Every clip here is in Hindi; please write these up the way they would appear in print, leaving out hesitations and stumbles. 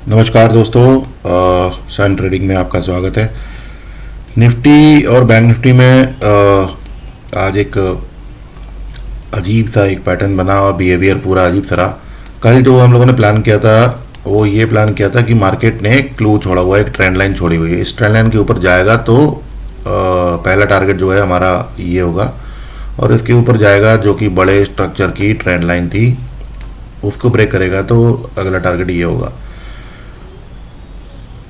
नमस्कार दोस्तों, सन ट्रेडिंग में आपका स्वागत है। निफ्टी और बैंक निफ्टी में आज एक अजीब सा एक पैटर्न बना और बिहेवियर पूरा अजीब सा रहा। कल जो हम लोगों ने प्लान किया था वो ये प्लान किया था कि मार्केट ने एक क्लू छोड़ा हुआ है, एक ट्रेंड लाइन छोड़ी हुई है। इस ट्रेंड लाइन के ऊपर जाएगा तो पहला टारगेट जो है हमारा ये होगा, और इसके ऊपर जाएगा जो कि बड़े स्ट्रक्चर की ट्रेंड लाइन थी, उसको ब्रेक करेगा तो अगला टारगेट ये होगा।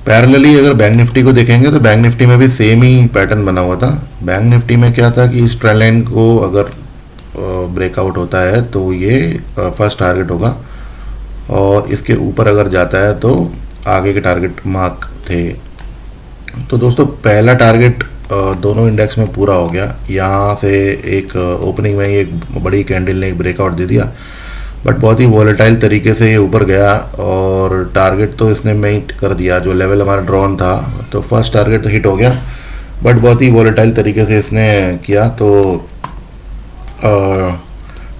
पैरेलली अगर बैंक निफ्टी को देखेंगे तो बैंक निफ्टी में भी सेम ही पैटर्न बना हुआ था। बैंक निफ्टी में क्या था कि इस ट्रेंड लाइन को अगर ब्रेकआउट होता है तो ये फर्स्ट टारगेट होगा, और इसके ऊपर अगर जाता है तो आगे के टारगेट मार्क थे। तो दोस्तों पहला टारगेट दोनों इंडेक्स में पूरा हो गया। यहाँ से एक ओपनिंग में ही एक बड़ी कैंडल ने एक ब्रेकआउट दे दिया, बट बहुत ही वॉलेटाइल तरीके से ये ऊपर गया और टारगेट तो इसने मीट कर दिया। जो लेवल हमारा ड्रॉन था तो फर्स्ट टारगेट तो हिट हो गया, बट बहुत ही वॉलेटाइल तरीके से इसने किया। तो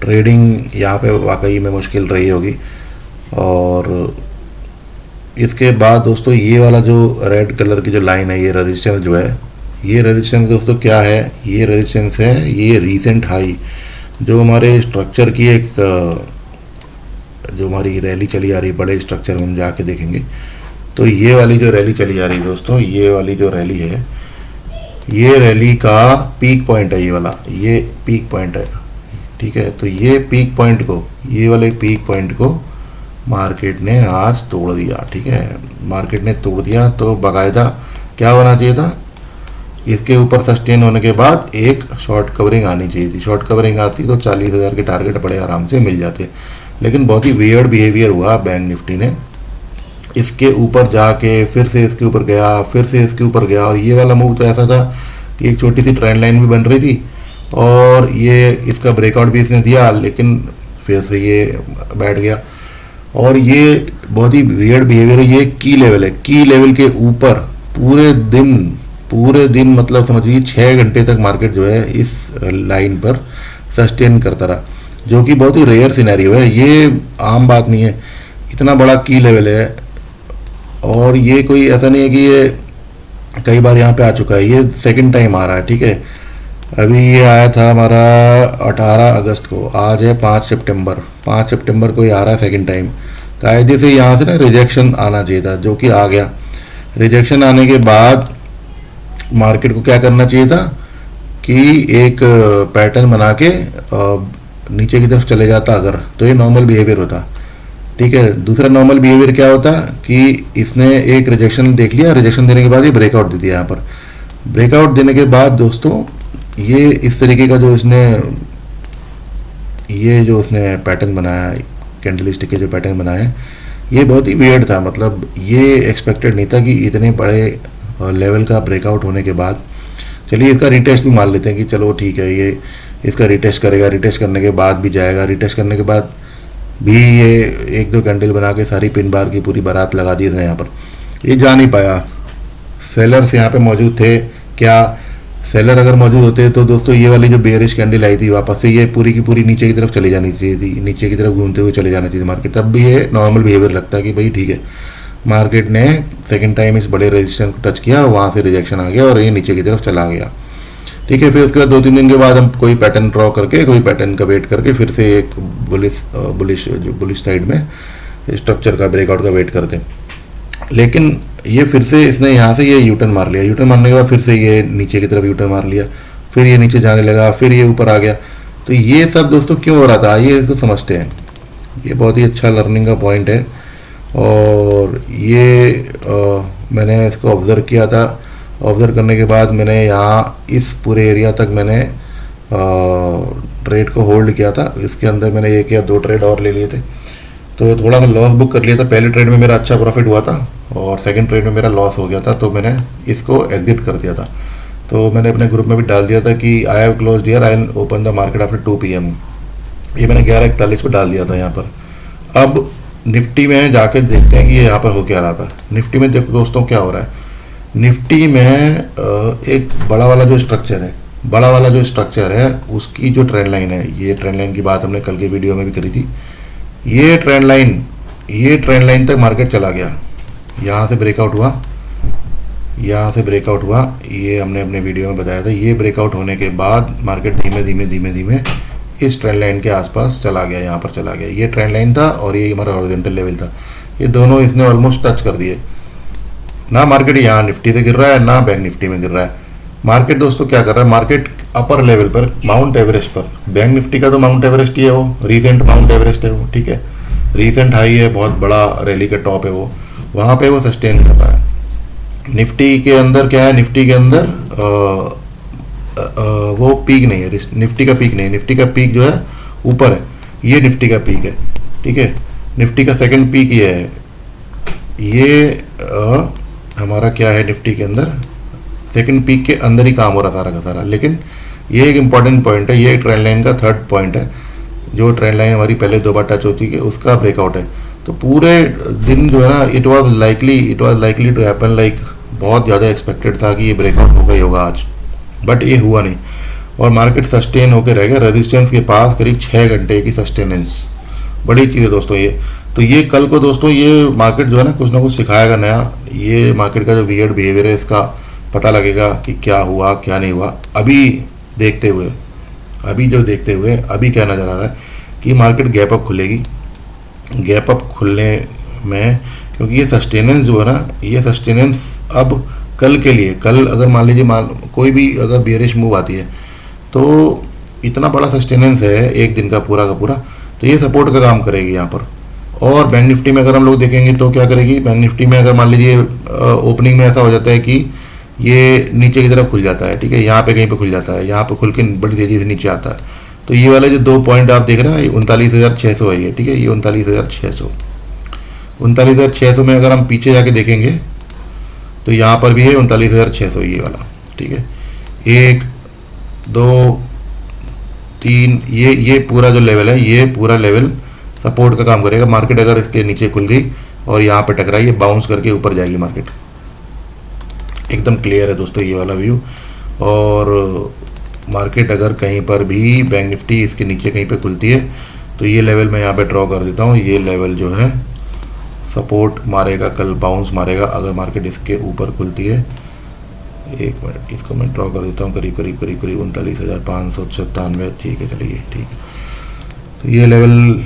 ट्रेडिंग यहाँ पे वाकई में मुश्किल रही होगी। और इसके बाद दोस्तों ये वाला जो रेड कलर की जो लाइन है, ये रेजिस्टेंस जो है, ये रेजिस्टेंस दोस्तों क्या है? ये रेजिस्टेंस है ये रीसेंट हाई जो हमारे स्ट्रक्चर की एक जो हमारी रैली चली आ रही है बड़े स्ट्रक्चर में, हम जाके देखेंगे तो ये वाली जो रैली चली आ रही है दोस्तों, ये वाली जो रैली है, ये रैली का पीक पॉइंट है। ये वाला ये पीक पॉइंट है, ठीक है। तो ये पीक पॉइंट को, ये वाले पीक पॉइंट को मार्केट ने आज तोड़ दिया, ठीक है। मार्केट ने तोड़ दिया तो बाकायदा क्या होना चाहिए था, इसके ऊपर सस्टेन होने के बाद एक शॉर्ट कवरिंग आनी चाहिए थी। शॉर्ट कवरिंग आती तो 40,000 के टारगेट बड़े आराम से मिल जाते, लेकिन बहुत ही वियर्ड बिहेवियर हुआ बैंक निफ्टी ने। इसके ऊपर जाके फिर से इसके ऊपर गया, फिर से इसके ऊपर गया, और ये वाला मूव तो ऐसा था कि एक छोटी सी ट्रेंड लाइन भी बन रही थी और ये इसका ब्रेकआउट भी इसने दिया, लेकिन फिर से ये बैठ गया। और ये बहुत ही वियर्ड बिहेवियर है। ये की लेवल है, की लेवल के ऊपर पूरे दिन मतलब समझिए 6 घंटे तक मार्केट जो है इस लाइन पर सस्टेन करता रहा, जो कि बहुत ही रेयर सिनेरियो है। ये आम बात नहीं है, इतना बड़ा की लेवल है। और ये कोई ऐसा नहीं है कि ये कई बार यहाँ पे आ चुका है, ये सेकंड टाइम आ रहा है, ठीक है। अभी ये आया था हमारा 18 अगस्त को, आज है 5 सितंबर। 5 सितंबर को ये आ रहा है सेकंड टाइम। कायदे से यहाँ से ना रिजेक्शन आना चाहिए था, जो कि आ गया। रिजेक्शन आने के बाद मार्केट को क्या करना चाहिए था कि एक पैटर्न बना के नीचे की तरफ चले जाता अगर, तो ये नॉर्मल बिहेवियर होता, ठीक है। दूसरा नॉर्मल बिहेवियर क्या होता कि इसने एक रिजेक्शन देख लिया, रिजेक्शन देने के बाद ये ब्रेकआउट दे दिया। यहाँ पर ब्रेकआउट देने के बाद दोस्तों ये इस तरीके का जो उसने पैटर्न बनाया, कैंडल स्टिक के जो पैटर्न बनाया, ये बहुत ही वियर्ड था। मतलब ये एक्सपेक्टेड नहीं था कि इतने बड़े लेवल का ब्रेकआउट होने के बाद। चलिए इसका रिटेस्ट भी मान लेते हैं कि चलो ठीक है, ये इसका रिटेस्ट करेगा, रिटेस्ट करने के बाद भी जाएगा, रिटेस्ट करने के बाद भी ये 1-2 कैंडल बना के सारी पिन बार की पूरी बारात लगा दी इसने। यहाँ पर ये जा नहीं पाया। सेलर्स यहाँ पे मौजूद थे क्या? सेलर अगर मौजूद होते तो दोस्तों ये वाली जो बेयरिश कैंडल आई थी वापस से ये पूरी की पूरी नीचे की तरफ चली जानी चाहिए थी, नीचे की तरफ घूमते हुए चले जाना चाहिए मार्केट। तब भी ये नॉर्मल बिहेवियर लगता है कि भाई ठीक है, मार्केट ने सेकंड टाइम इस बड़े रेजिस्टेंस को टच किया, वहाँ से रिजेक्शन आ गया और ये नीचे की तरफ चला गया, ठीक है। फिर उसके बाद 2-3 दिन के बाद हम कोई पैटर्न ड्रॉ करके, कोई पैटर्न का वेट करके फिर से एक बुलिश साइड में स्ट्रक्चर का ब्रेकआउट का वेट करते हैं। लेकिन ये फिर से इसने यहाँ से ये यूटर्न मार लिया, यूटर्न मारने के बाद फिर से ये नीचे की तरफ यूटर्न मार लिया, फिर ये नीचे जाने लगा, फिर ये ऊपर आ गया। तो ये सब दोस्तों क्यों हो रहा था, ये इसको समझते हैं। ये बहुत ही अच्छा लर्निंग का पॉइंट है। और ये मैंने इसको ऑब्ज़र्व किया था। ऑब्ज़र्व करने के बाद मैंने यहाँ इस पूरे एरिया तक मैंने ट्रेड को होल्ड किया था। इसके अंदर मैंने 1 या 2 ट्रेड और ले लिए थे, तो थोड़ा सा लॉस बुक कर लिया था। पहले ट्रेड में मेरा अच्छा प्रॉफिट हुआ था और सेकंड ट्रेड में मेरा लॉस हो गया था, तो मैंने इसको एग्जिट कर दिया था। तो मैंने अपने ग्रुप में भी डाल दिया था कि I have closed here, I will open the market after 2 PM। ये मैंने 11:41 को डाल दिया था यहाँ पर। अब निफ्टी में जाके देखते हैं कि ये यहाँ पर हो क्या रहा था। निफ्टी में देखो दोस्तों क्या हो रहा है। निफ्टी में एक बड़ा वाला जो स्ट्रक्चर है उसकी जो ट्रेंड लाइन है, ये ट्रेंड लाइन की बात हमने कल के वीडियो में भी करी थी। ये ट्रेंड लाइन तक मार्केट चला गया, यहाँ से ब्रेकआउट हुआ, यहाँ से ब्रेकआउट हुआ, ये हमने अपने वीडियो में बताया था। ये ब्रेकआउट होने के बाद मार्केट धीमे धीमे धीमे धीमे इस ट्रेंड लाइन के आसपास चला गया, यहाँ पर चला गया। ये ट्रेंड लाइन था और ये हमारा हॉरिजॉन्टल लेवल था, ये दोनों इसने ऑलमोस्ट टच कर दिए ना। मार्केट यहाँ निफ्टी से गिर रहा है ना बैंक निफ्टी में गिर रहा है। मार्केट दोस्तों क्या कर रहा है, मार्केट अपर लेवल पर माउंट एवरेस्ट पर, बैंक निफ्टी का तो माउंट एवरेस्ट ही है वो, रिसेंट माउंट एवरेस्ट है वो, ठीक है, रिसेंट हाई है, बहुत बड़ा रैली का टॉप है वो, वहाँ पे वो सस्टेन कर रहा है। निफ्टी के अंदर क्या है, निफ्टी के अंदर वो पीक नहीं है, निफ्टी का पीक नहीं, निफ्टी का पीक जो है ऊपर है, ये निफ्टी का पीक है, ठीक है। निफ्टी का सेकंड पीक ये है, ये हमारा क्या है, निफ्टी के अंदर सेकंड पीक के अंदर ही काम हो रहा सारा का सारा। लेकिन ये एक इम्पॉर्टेंट पॉइंट है, ये ट्रेंड लाइन का थर्ड पॉइंट है, जो ट्रेंड लाइन हमारी पहले 2 बार टच होती है उसका ब्रेकआउट है। तो पूरे दिन जो है ना, it was likely to happen, like बहुत ज़्यादा एक्सपेक्टेड था कि ये ब्रेकआउट होगा ही होगा आज, बट ये हुआ नहीं और मार्केट सस्टेन होकर रह गया रेजिस्टेंस के पास करीब 6 घंटे की सस्टेनेंस। बड़ी चीज़ है दोस्तों ये। तो ये कल को दोस्तों ये मार्केट जो है ना कुछ सिखाएगा नया। ये मार्केट का जो वियर्ड बिहेवियर है इसका पता लगेगा कि क्या हुआ क्या नहीं हुआ। अभी देखते हुए अभी क्या नज़र आ रहा है कि मार्केट गैप अप खुलेगी। गैप अप खुलने में, क्योंकि ये सस्टेनेंस जो है ना, ये सस्टेनेंस अब कल के लिए, कल अगर मान लीजिए कोई भी अगर बेयरिश मूव आती है तो इतना बड़ा सस्टेनेंस है एक दिन का पूरा, तो ये सपोर्ट का काम करेगी यहाँ पर। और बैंक निफ्टी में अगर हम लोग देखेंगे तो क्या करेगी, बैंक निफ्टी में अगर मान लीजिए ओपनिंग में ऐसा हो जाता है कि ये नीचे की तरफ खुल जाता है, ठीक है, यहाँ पे कहीं पे खुल जाता है, यहाँ पे खुल के बड़ी तेज़ी से नीचे आता है, तो ये वाले जो 2 पॉइंट आप देख रहे हैं ना, 39,600 है ये, ठीक है, ये 39,600 में अगर हम पीछे जाके देखेंगे तो यहाँ पर भी है 39,600 ये वाला, ठीक है, 1 2 3, ये पूरा जो लेवल है, ये पूरा लेवल सपोर्ट का काम करेगा। मार्केट अगर इसके नीचे खुल गई और यहाँ पे टकराई, ये बाउंस करके ऊपर जाएगी मार्केट। एकदम क्लियर है दोस्तों ये वाला व्यू। और मार्केट अगर कहीं पर भी बैंक निफ्टी इसके नीचे कहीं पे खुलती है तो ये लेवल मैं यहाँ पे ड्रॉ कर देता हूँ, ये लेवल जो है सपोर्ट मारेगा, कल बाउंस मारेगा अगर मार्केट इसके ऊपर खुलती है। 1 मिनट, इसको मैं ड्रॉ कर देता हूँ करीब 39,597, ठीक है, चलिए ठीक है। तो ये लेवल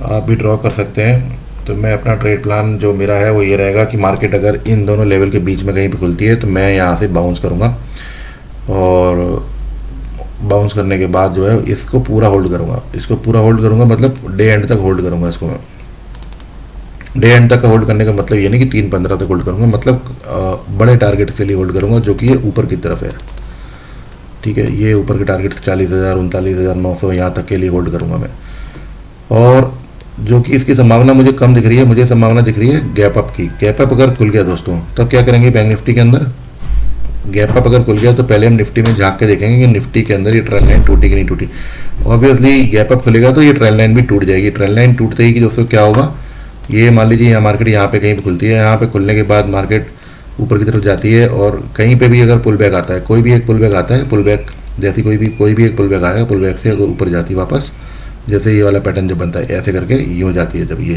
आप भी ड्रॉ कर सकते हैं। तो मैं अपना ट्रेड प्लान जो मेरा है वो ये रहेगा कि मार्केट अगर इन दोनों लेवल के बीच में कहीं पे खुलती है तो मैं यहाँ से बाउंस करूँगा, और बाउंस करने के बाद जो है इसको पूरा होल्ड करूँगा, मतलब डे एंड तक होल्ड करूँगा इसको मैं। डे एंड तक होल्ड करने का मतलब ये नहीं कि 3:15 तक होल्ड करूँगा, मतलब बड़े टारगेट के लिए होल्ड करूँगा जो कि ये ऊपर की तरफ है, ठीक है, ये ऊपर के टारगेट 40,000 39,900 यहाँ तक के लिए होल्ड करूँगा मैं। और जो कि इसकी संभावना मुझे कम दिख रही है, मुझे संभावना दिख रही है गैप अप की। गैप अप अगर खुल गया दोस्तों तो क्या करेंगे बैंक निफ्टी के अंदर, गैप अप अगर खुल गया तो पहले हम निफ्टी में झांक के देखेंगे कि निफ्टी के अंदर ये ट्रेंड लाइन टूटी कि नहीं टूटी। ऑब्वियसली गैप अप खुलेगा तो ये ट्रेंड लाइन भी टूट जाएगी। ट्रेंड लाइन टूटते ही कि दोस्तों क्या होगा, ये मान लीजिए यहाँ मार्केट यहाँ पे कहीं पे खुलती है, यहाँ पे खुलने के बाद मार्केट ऊपर की तरफ जाती है और कहीं पे भी अगर पुल बैक आता है, कोई भी एक पुल बैक आता है, पुल बैक जैसी कोई भी एक पुल बैक आएगा, पुल बैक से अगर ऊपर जाती है वापस, जैसे ये वाला पैटर्न जो बनता है ऐसे करके यूँ जाती है जब ये,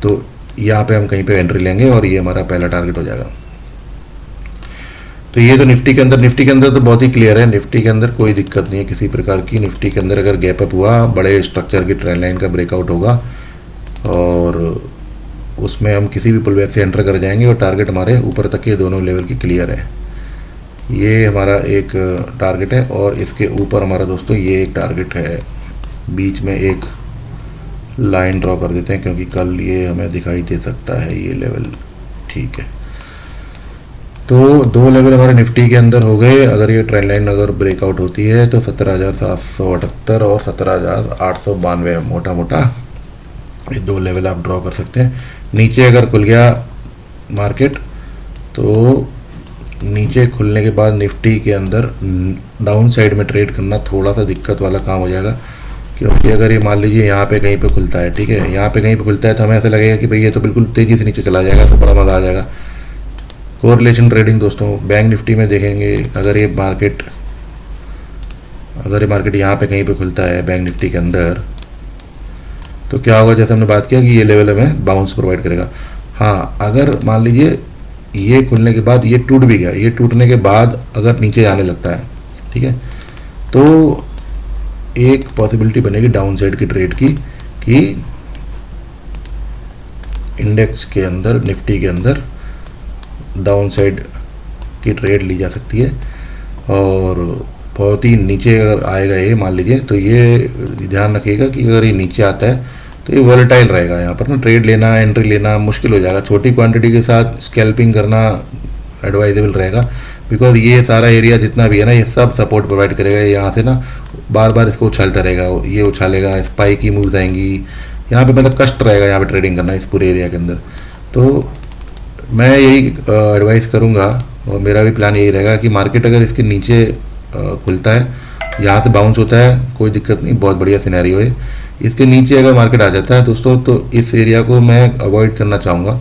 तो यहाँ पे हम कहीं पे एंट्री लेंगे और ये हमारा पहला टारगेट हो जाएगा। तो ये तो निफ्टी के अंदर तो बहुत ही क्लियर है, निफ्टी के अंदर कोई दिक्कत नहीं है किसी प्रकार की। निफ्टी के अंदर अगर गैप अप हुआ, बड़े स्ट्रक्चर की ट्रेंड लाइन का ब्रेकआउट होगा और उसमें हम किसी भी पुल बैक से एंटर कर जाएंगे और टारगेट हमारे ऊपर तक के दोनों लेवल की क्लियर है। ये हमारा एक टारगेट है और इसके ऊपर हमारा दोस्तों ये एक टारगेट है। बीच में एक लाइन ड्रॉ कर देते हैं क्योंकि कल ये हमें दिखाई दे सकता है ये लेवल, ठीक है। तो 2 लेवल हमारे निफ्टी के अंदर हो गए। अगर ये ट्रेंड लाइन अगर ब्रेकआउट होती है तो 17,778 और 17,892 मोटा ये 2 लेवल आप ड्रॉ कर सकते हैं। नीचे अगर खुल गया मार्केट तो नीचे खुलने के बाद निफ्टी के अंदर डाउन साइड में ट्रेड करना थोड़ा सा दिक्कत वाला काम हो जाएगा, क्योंकि अगर ये मान लीजिए यहाँ पे कहीं पे खुलता है, ठीक है, यहाँ पे कहीं पे खुलता है तो हमें ऐसा लगेगा कि भाई ये तो बिल्कुल तेज़ी से नीचे चला जाएगा, तो बड़ा मज़ा आ जाएगा। कोरिलेशन ट्रेडिंग दोस्तों बैंक निफ्टी में देखेंगे, अगर ये मार्केट यहाँ पे कहीं पे खुलता है बैंक निफ्टी के अंदर तो क्या होगा, जैसे हमने बात किया कि ये लेवल हमें बाउंस प्रोवाइड करेगा। हाँ, अगर मान लीजिए ये खुलने के बाद ये टूट भी गया, ये टूटने के बाद अगर नीचे जाने लगता है, ठीक है, तो एक पॉसिबिलिटी बनेगी डाउन साइड की ट्रेड की, कि इंडेक्स के अंदर, निफ्टी के अंदर डाउन साइड की ट्रेड ली जा सकती है। और बहुत ही नीचे अगर आएगा ये, मान लीजिए, तो ये ध्यान रखिएगा कि अगर ये नीचे आता है तो ये वॉलेटाइल रहेगा। यहाँ पर ना ट्रेड लेना, एंट्री लेना मुश्किल हो जाएगा। छोटी क्वांटिटी के साथ स्कैल्पिंग करना एडवाइजेबल रहेगा, बिकॉज ये सारा एरिया जितना भी है ना, ये सब सपोर्ट प्रोवाइड करेगा। यहाँ से ना बार बार इसको उछालता रहेगा, ये उछालेगा, स्पाइक की मूव्स आएंगी, यहाँ पे मतलब कष्ट रहेगा यहाँ पे ट्रेडिंग करना इस पूरे एरिया के अंदर। तो मैं यही एडवाइस करूँगा, और मेरा भी प्लान यही रहेगा कि मार्केट अगर इसके नीचे खुलता है, यहाँ से बाउंस होता है, कोई दिक्कत नहीं, बहुत बढ़िया सिनेरियो है। इसके नीचे अगर मार्केट आ जाता है दोस्तों, तो इस एरिया को मैं अवॉइड करना चाहूँगा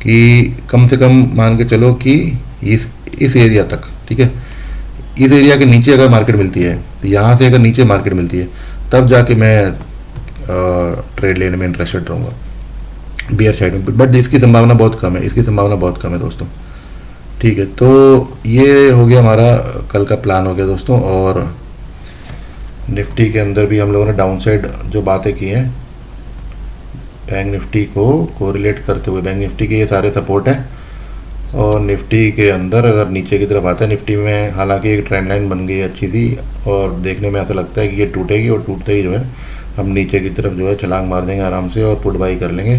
कि कम से कम मान के चलो कि इस एरिया तक, ठीक है, इस एरिया के नीचे अगर मार्केट मिलती है, तो यहाँ से अगर नीचे मार्केट मिलती है, तब जाके मैं ट्रेड लेने में इंटरेस्टेड रहूँगा बियर साइड में। बट इसकी संभावना बहुत कम है, इसकी संभावना बहुत कम है दोस्तों, ठीक है। तो ये हो गया हमारा कल का प्लान हो गया दोस्तों। और निफ्टी के अंदर भी हम लोगों ने डाउन साइड जो बातें की हैं, बैंक निफ्टी को कोरिलेट करते हुए, बैंक निफ्टी के ये सारे सपोर्ट हैं, और निफ्टी के अंदर अगर नीचे की तरफ आता है, निफ्टी में हालांकि एक ट्रेंड लाइन बन गई है अच्छी सी, और देखने में ऐसा लगता है कि ये टूटेगी, और टूटते ही जो है हम नीचे की तरफ जो है छलांग मार देंगे आराम से, और पुट बाई कर लेंगे,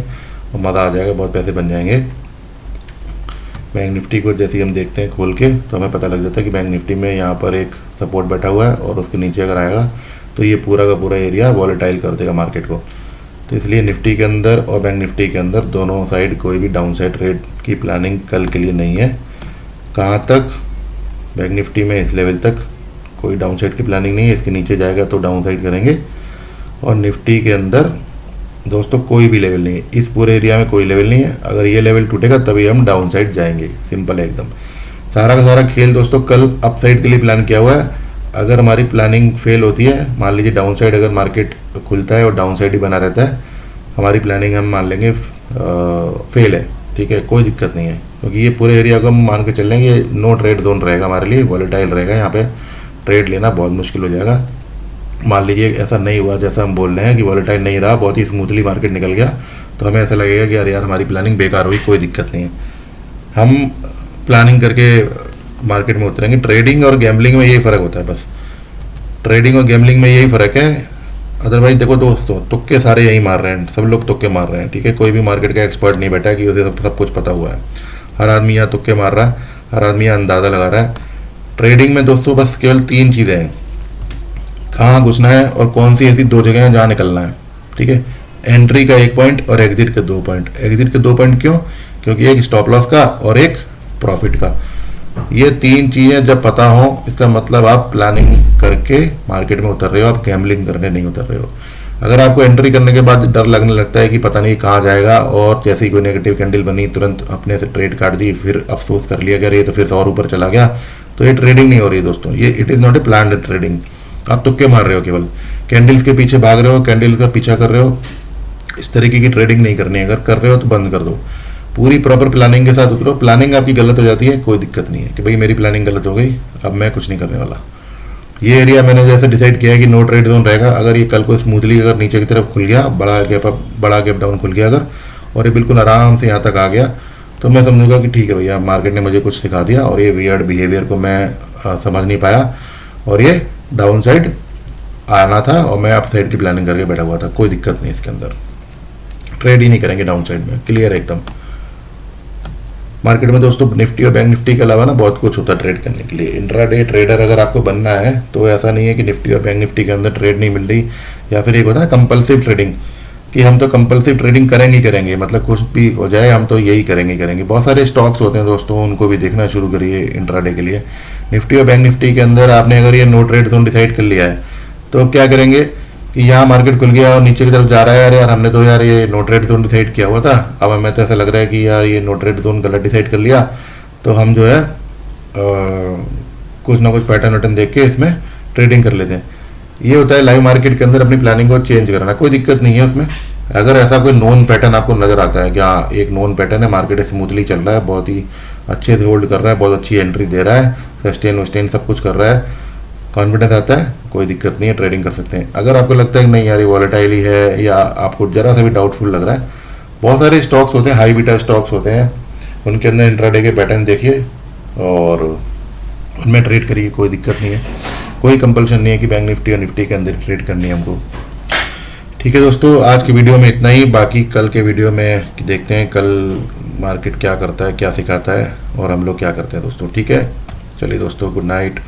और मज़ा आ जाएगा, बहुत पैसे बन जाएंगे। बैंक निफ्टी को जैसे ही हम देखते हैं खोल के, तो हमें पता लग जाता है कि बैंक निफ्टी में यहाँ पर एक सपोर्ट बैठा हुआ है, और उसके नीचे अगर आएगा तो ये पूरा का पूरा एरिया वॉलेटाइल कर देगा मार्केट को। तो इसलिए निफ्टी के अंदर और बैंक निफ्टी के अंदर दोनों साइड कोई भी डाउन साइड ट्रेड की प्लानिंग कल के लिए नहीं है। कहाँ तक? बैंक निफ्टी में इस लेवल तक कोई डाउन साइड की प्लानिंग नहीं है, इसके नीचे जाएगा तो डाउन साइड करेंगे। और निफ्टी के अंदर दोस्तों कोई भी लेवल नहीं है, इस पूरे एरिया में कोई लेवल नहीं है। अगर ये लेवल टूटेगा तभी हम डाउन साइड जाएंगे, सिंपल है एकदम। सारा का सारा खेल दोस्तों कल अप साइड के लिए प्लान किया हुआ है। अगर हमारी प्लानिंग फेल होती है, मान लीजिए डाउन साइड अगर मार्केट खुलता है और डाउन साइड ही बना रहता है, हमारी प्लानिंग हम मान लेंगे फेल है, ठीक है, कोई दिक्कत नहीं है, क्योंकि ये पूरे एरिया को हम मान के चल लेंगे नो ट्रेड जोन रहेगा हमारे लिए, वॉलेटाइल रहेगा, यहाँ पे ट्रेड लेना बहुत मुश्किल हो जाएगा। मान लीजिए ऐसा नहीं हुआ जैसा हम बोल रहे हैं कि वॉलेटाइल नहीं रहा, बहुत ही स्मूथली मार्केट निकल गया, तो हमें ऐसा लगेगा कि यार हमारी प्लानिंग बेकार हुई, कोई दिक्कत नहीं है, हम प्लानिंग करके मार्केट में उतरेंगे। ट्रेडिंग और गैम्बलिंग में यही फ़र्क होता है, बस ट्रेडिंग और गैम्बलिंग में यही फ़र्क है। अदरवाइज देखो दोस्तों, तुक्के सारे यही मार रहे हैं, सब लोग तुक्के मार रहे हैं, ठीक है, कोई भी मार्केट का एक्सपर्ट नहीं बैठा है कि उसे सब कुछ पता हुआ है। हर आदमी यहाँ तुक्के मार रहा है, हर आदमी यहाँ अंदाज़ा लगा रहा है। ट्रेडिंग में दोस्तों बस केवल 3 चीज़ें हैं, कहाँ घुसना है और कौन सी ऐसी 2 जगह हैं जहाँ निकलना है, ठीक है। एंट्री का 1 पॉइंट और एग्जिट के 2 पॉइंट। एग्जिट के 2 पॉइंट क्यों? क्योंकि एक स्टॉप लॉस का और एक प्रॉफिट का। ये 3 चीज़ें जब पता हो, इसका मतलब आप प्लानिंग करके मार्केट में उतर रहे हो, आप गैम्बलिंग करने नहीं उतर रहे हो। अगर आपको एंट्री करने के बाद डर लगने लगता है कि पता नहीं कहाँ जाएगा, और जैसे ही कोई नेगेटिव कैंडल बनी तुरंत अपने से ट्रेड काट दी, फिर अफसोस कर लिया कि अरे ये तो फिर और ऊपर चला गया, तो ये ट्रेडिंग नहीं हो रही है दोस्तों, ये it is not a planned trading. आप तुक्के मार रहे हो, केवल कैंडल्स के पीछे भाग रहे हो, कैंडल का पीछा कर रहे हो। इस तरीके की ट्रेडिंग नहीं करनी है, अगर कर रहे हो तो बंद कर दो, पूरी प्रॉपर प्लानिंग के साथ उतरो। प्लानिंग आपकी गलत हो जाती है, कोई दिक्कत नहीं है कि भाई मेरी प्लानिंग गलत हो गई, अब मैं कुछ नहीं करने वाला। ये एरिया मैंने जैसे डिसाइड किया है कि नो ट्रेड जोन रहेगा। अगर ये कल को स्मूथली अगर नीचे की तरफ खुल गया, बड़ा गैप डाउन खुल गया अगर, और ये बिल्कुल आराम से यहाँ तक आ गया, तो मैं समझूंगा कि ठीक है भैया, मार्केट ने मुझे कुछ सिखा दिया, और ये वियर्ड बिहेवियर को मैं समझ नहीं पाया, और ये डाउन साइड आना था और मैं अप साइड की प्लानिंग करके बैठा हुआ था। कोई दिक्कत नहीं, इसके अंदर ट्रेड ही नहीं करेंगे डाउन साइड में, क्लियर है एकदम। मार्केट में दोस्तों निफ्टी और बैंक निफ्टी के अलावा ना बहुत कुछ होता है ट्रेड करने के लिए। इंट्राडे ट्रेडर अगर आपको बनना है तो ऐसा नहीं है कि निफ्टी और बैंक निफ्टी के अंदर ट्रेड नहीं मिल रही, या फिर एक होता है ना कंपल्सिव ट्रेडिंग, कि हम तो कंपल्सिव ट्रेडिंग करेंगे ही करेंगे, मतलब कुछ भी हो जाए हम तो यही करेंगे। बहुत सारे स्टॉक्स होते हैं दोस्तों, उनको भी देखना शुरू करिए इंट्राडे के लिए। निफ्टी और बैंक निफ्टी के अंदर आपने अगर ये नो ट्रेड जोन डिसाइड कर लिया है, तो क्या करेंगे कि यहाँ मार्केट खुल गया और नीचे की तरफ जा रहा है, अरे यार हमने तो यार ये नो ट्रेड जोन डिसाइड किया हुआ था, अब हमें तो ऐसा लग रहा है कि यार ये नो ट्रेड जोन गलत डिसाइड कर लिया, तो हम जो है कुछ ना कुछ पैटर्न वैटर्न देख के इसमें ट्रेडिंग कर लेते हैं। ये होता है लाइव मार्केट के अंदर अपनी प्लानिंग को चेंज करना, कोई दिक्कत नहीं है उसमें, अगर ऐसा कोई नोन पैटर्न आपको नज़र आता है कि हाँ एक नोन पैटर्न है, मार्केट स्मूथली चल रहा है, बहुत ही अच्छे से होल्ड कर रहा है, बहुत अच्छी एंट्री दे रहा है, सस्टेन वस्टेन सब कुछ कर रहा है, कॉन्फिडेंस आता है, कोई दिक्कत नहीं है, ट्रेडिंग कर सकते हैं। अगर आपको लगता है कि नहीं यार ये वॉलेटाइल ही है या आपको ज़रा सा भी डाउटफुल लग रहा है, बहुत सारे स्टॉक्स होते हैं, हाई बीटा स्टॉक्स होते हैं, उनके अंदर इंट्राडे के पैटर्न देखिए और उनमें ट्रेड करिए, कोई दिक्कत नहीं है। कोई कंपल्शन नहीं है कि बैंक निफ्टी और निफ्टी के अंदर ट्रेड करनी है हमको। ठीक है दोस्तों, आज की वीडियो में इतना ही। बाकी कल के वीडियो में देखते हैं कल मार्केट क्या करता है, क्या सिखाता है और हम लोग क्या करते हैं दोस्तों। ठीक है, चलिए दोस्तों, गुड नाइट।